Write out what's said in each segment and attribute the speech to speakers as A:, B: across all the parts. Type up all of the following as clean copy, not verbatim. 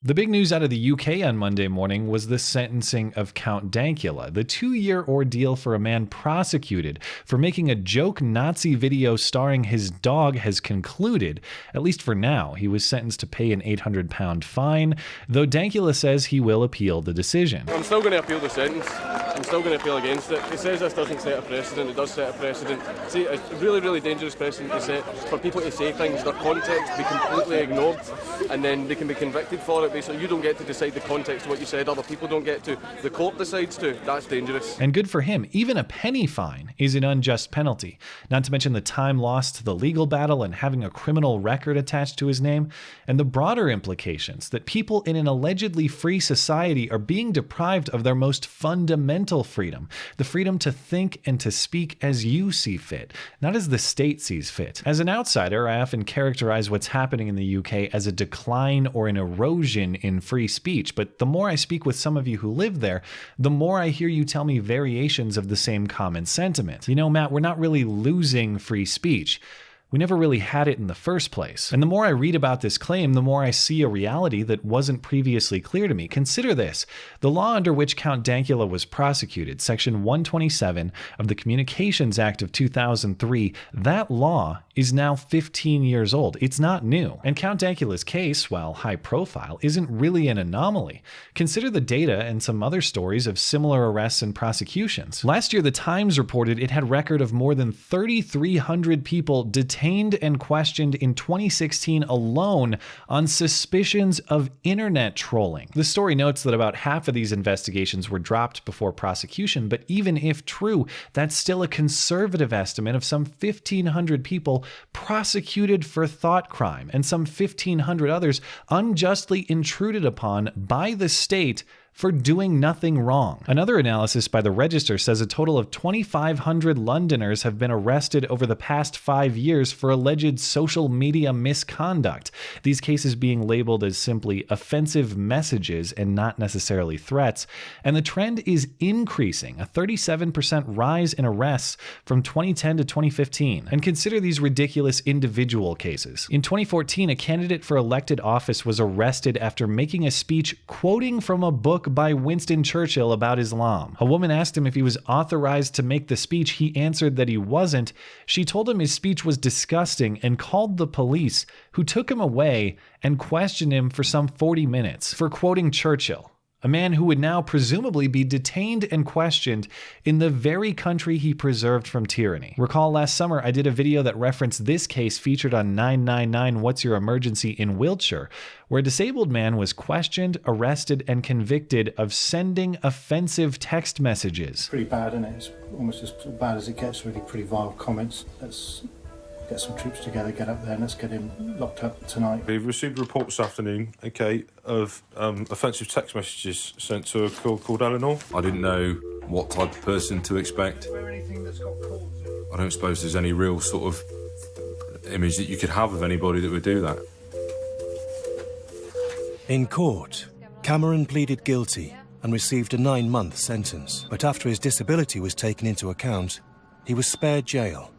A: The big news out of the UK on Monday morning was the sentencing of Count Dankula. The 2-year ordeal for a man prosecuted for making a joke Nazi video starring his dog has concluded, at least for now. He was sentenced to pay an £800 fine, though Dankula says he will appeal the decision.
B: I'm still going to appeal the sentence. I'm still going to appeal against it. He says this doesn't set a precedent. It does set a precedent. See, it's a really, really dangerous precedent to set for people to say things, their context be completely ignored, and then they can be convicted for it. Basically, you don't get to decide the context of what you said. Other people don't get to. The court decides to. That's dangerous.
A: And good for him. Even a penny fine is an unjust penalty. Not to mention the time lost to the legal battle and having a criminal record attached to his name, and the broader implications that people in an allegedly free society are being deprived of their most fundamental freedom, the freedom to think and to speak as you see fit, not as the state sees fit. As an outsider, I often characterize what's happening in the UK as a decline or an erosion in free speech, but the more I speak with some of you who live there, the more I hear you tell me variations of the same common sentiment. You know, Matt, we're not really losing free speech. We never really had it in the first place. And the more I read about this claim, the more I see a reality that wasn't previously clear to me. Consider this. The law under which Count Dankula was prosecuted, Section 127 of the Communications Act of 2003, that law is now 15 years old. It's not new. And Count Dankula's case, while high profile, isn't really an anomaly. Consider the data and some other stories of similar arrests and prosecutions. Last year, the Times reported it had record of more than 3,300 people detained and questioned in 2016 alone on suspicions of internet trolling. The story notes that about half of these investigations were dropped before prosecution, but even if true, that's still a conservative estimate of some 1,500 people prosecuted for thought crime and some 1,500 others unjustly intruded upon by the state for doing nothing wrong. Another analysis by the Register says a total of 2,500 Londoners have been arrested over the past 5 years for alleged social media misconduct, these cases being labeled as simply offensive messages and not necessarily threats, and the trend is increasing, a 37% rise in arrests from 2010 to 2015. And consider these ridiculous individual cases. In 2014, a candidate for elected office was arrested after making a speech quoting from a book by Winston Churchill about Islam. A woman asked him if he was authorized to make the speech. He answered that he wasn't. She told him his speech was disgusting and called the police, who took him away and questioned him for some 40 minutes for quoting Churchill, a man who would now presumably be detained and questioned in the very country he preserved from tyranny. Recall last summer I did a video that referenced this case featured on 999 What's Your Emergency in Wiltshire, where a disabled man was questioned, arrested, and convicted of sending offensive text messages.
C: Pretty bad, isn't it? It's almost as bad as it gets, really pretty vile comments. Let's get some troops together, get up there, and let's get him locked up tonight.
D: We've received a report this afternoon, of offensive text messages sent to a girl called Eleanor.
E: I didn't know what type of person to expect.
C: Is there anything that's got called?
E: I don't suppose there's any real sort of image that you could have of anybody that would do that.
F: In court, Cameron pleaded guilty and received a 9-month sentence. But after his disability was taken into account, he was spared jail,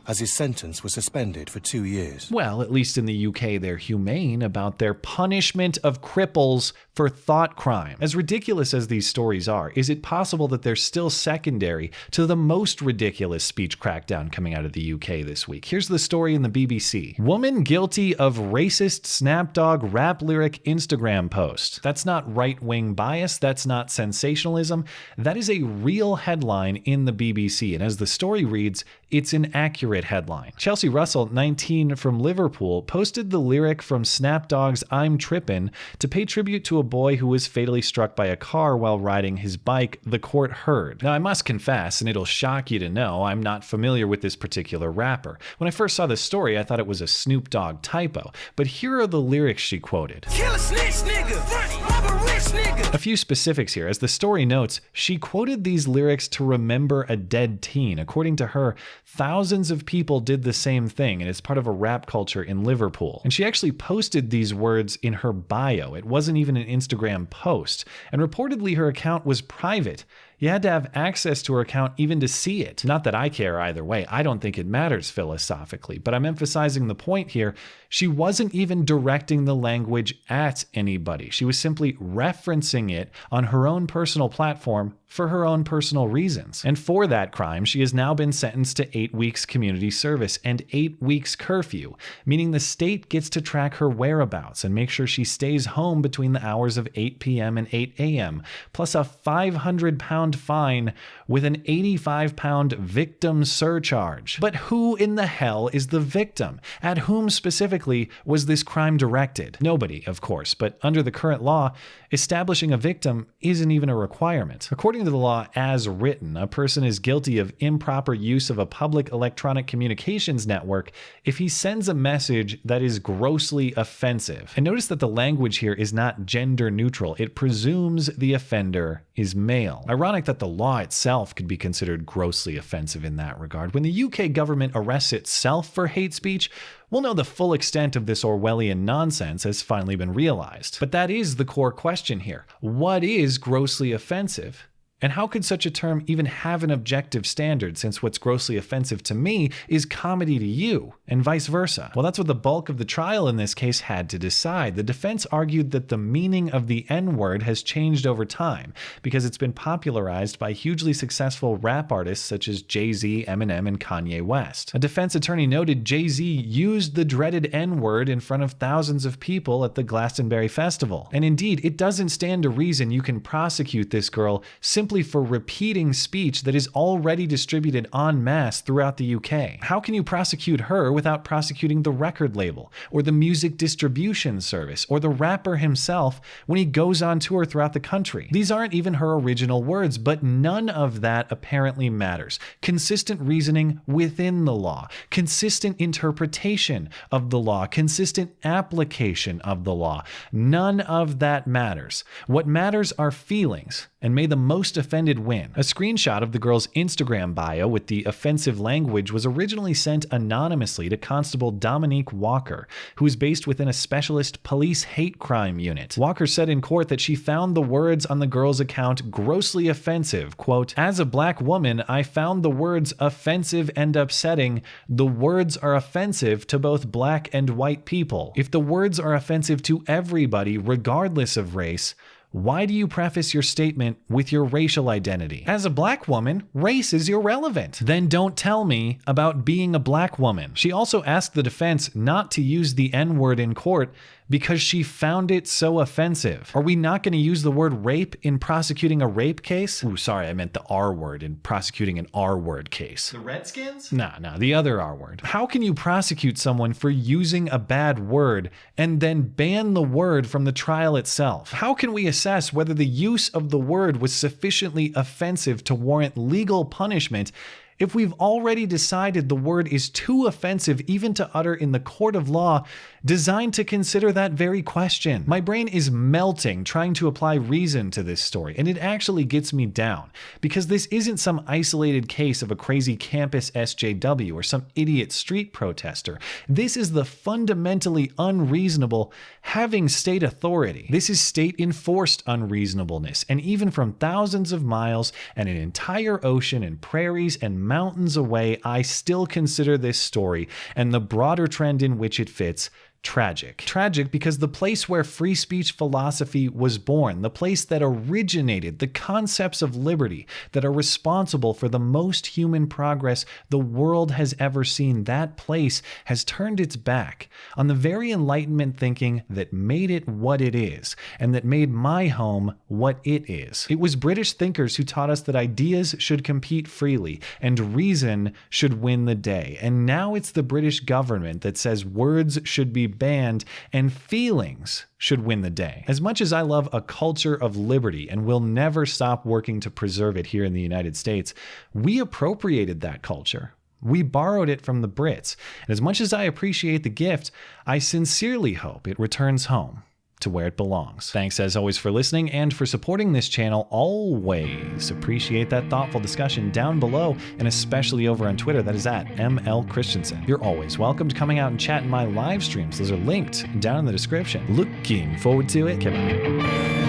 F: as his sentence was suspended for 2 years.
A: Well, at least in the UK, they're humane about their punishment of cripples for thought crime. As ridiculous as these stories are, is it possible that they're still secondary to the most ridiculous speech crackdown coming out of the UK this week? Here's the story in the BBC. Woman guilty of racist snapdog rap lyric Instagram post. That's not right-wing bias. That's not sensationalism. That is a real headline in the BBC. And as the story reads, it's an accurate headline. Chelsea Russell, 19, from Liverpool, posted the lyric from Snapdog's I'm Trippin' to pay tribute to a boy who was fatally struck by a car while riding his bike, the court heard. Now, I must confess, and it'll shock you to know, I'm not familiar with this particular rapper. When I first saw this story, I thought it was a Snoop Dogg typo, but here are the lyrics she quoted.
G: Kill a snitch nigga, rob a rich nigga.
A: A few specifics here. As the story notes, she quoted these lyrics to remember a dead teen. According to her, thousands of people did the same thing, and it's part of a rap culture in Liverpool. And she actually posted these words in her bio. It wasn't even an Instagram post. And reportedly her account was private. You had to have access to her account even to see it. Not that I care either way. I don't think it matters philosophically, but I'm emphasizing the point here. She wasn't even directing the language at anybody. She was simply referencing it on her own personal platform for her own personal reasons. And for that crime, she has now been sentenced to 8 weeks community service and 8 weeks curfew, meaning the state gets to track her whereabouts and make sure she stays home between the hours of 8 p.m. and 8 a.m., plus a 500-pound fine with an 85-pound victim surcharge. But who in the hell is the victim? At whom specifically was this crime directed? Nobody, of course, but under the current law, establishing a victim isn't even a requirement. According to the law as written, a person is guilty of improper use of a public electronic communications network if he sends a message that is grossly offensive. And notice that the language here is not gender neutral. It presumes the offender is male. Ironic that the law itself could be considered grossly offensive in that regard. When the UK government arrests itself for hate speech, we'll know the full extent of this Orwellian nonsense has finally been realized. But that is the core question here. What is grossly offensive? And how could such a term even have an objective standard, since what's grossly offensive to me is comedy to you, and vice versa? Well, that's what the bulk of the trial in this case had to decide. The defense argued that the meaning of the N-word has changed over time because it's been popularized by hugely successful rap artists such as Jay-Z, Eminem, and Kanye West. A defense attorney noted Jay-Z used the dreaded N-word in front of thousands of people at the Glastonbury Festival. And indeed, it doesn't stand to reason you can prosecute this girl simply for repeating speech that is already distributed en masse throughout the UK. How can you prosecute her without prosecuting the record label, or the music distribution service, or the rapper himself when he goes on tour throughout the country? These aren't even her original words, but none of that apparently matters. Consistent reasoning within the law, consistent interpretation of the law, consistent application of the law. None of that matters. What matters are feelings, and may the most offended win. A screenshot of the girl's Instagram bio with the offensive language was originally sent anonymously to Constable Dominique Walker, who is based within a specialist police hate crime unit. Walker said in court that she found the words on the girl's account grossly offensive. Quote, "As a black woman, I found the words offensive and upsetting. The words are offensive to both black and white people. If the words are offensive to everybody, regardless of race, why do you preface your statement with your racial identity? As a black woman, race is irrelevant. Then don't tell me about being a black woman." She also asked the defense not to use the N-word in court because she found it so offensive. Are we not going to use the word rape in prosecuting a rape case? Ooh, sorry, I meant the R word in prosecuting an R word case.
H: The Redskins?
A: Nah, the other R word. How can you prosecute someone for using a bad word and then ban the word from the trial itself? How can we assess whether the use of the word was sufficiently offensive to warrant legal punishment if we've already decided the word is too offensive even to utter in the court of law designed to consider that very question? My brain is melting trying to apply reason to this story, and it actually gets me down, because this isn't some isolated case of a crazy campus SJW or some idiot street protester. This is the fundamentally unreasonable having state authority. This is state-enforced unreasonableness, and even from thousands of miles and an entire ocean and prairies and mountains away, I still consider this story and the broader trend in which it fits tragic. Tragic because the place where free speech philosophy was born, the place that originated the concepts of liberty that are responsible for the most human progress the world has ever seen, that place has turned its back on the very Enlightenment thinking that made it what it is, and that made my home what it is. It was British thinkers who taught us that ideas should compete freely and reason should win the day. And now it's the British government that says words should be banned and feelings should win the day. As much as I love a culture of liberty and will never stop working to preserve it here in the United States, we appropriated that culture. We borrowed it from the Brits. And as much as I appreciate the gift, I sincerely hope it returns home to where it belongs. Thanks as always for listening and for supporting this channel. Always appreciate that thoughtful discussion down below, and especially over on Twitter. That is at ML Christiansen. You're always welcome to coming out and chat in my live streams. Those are linked down in the description. Looking forward to it. Goodbye.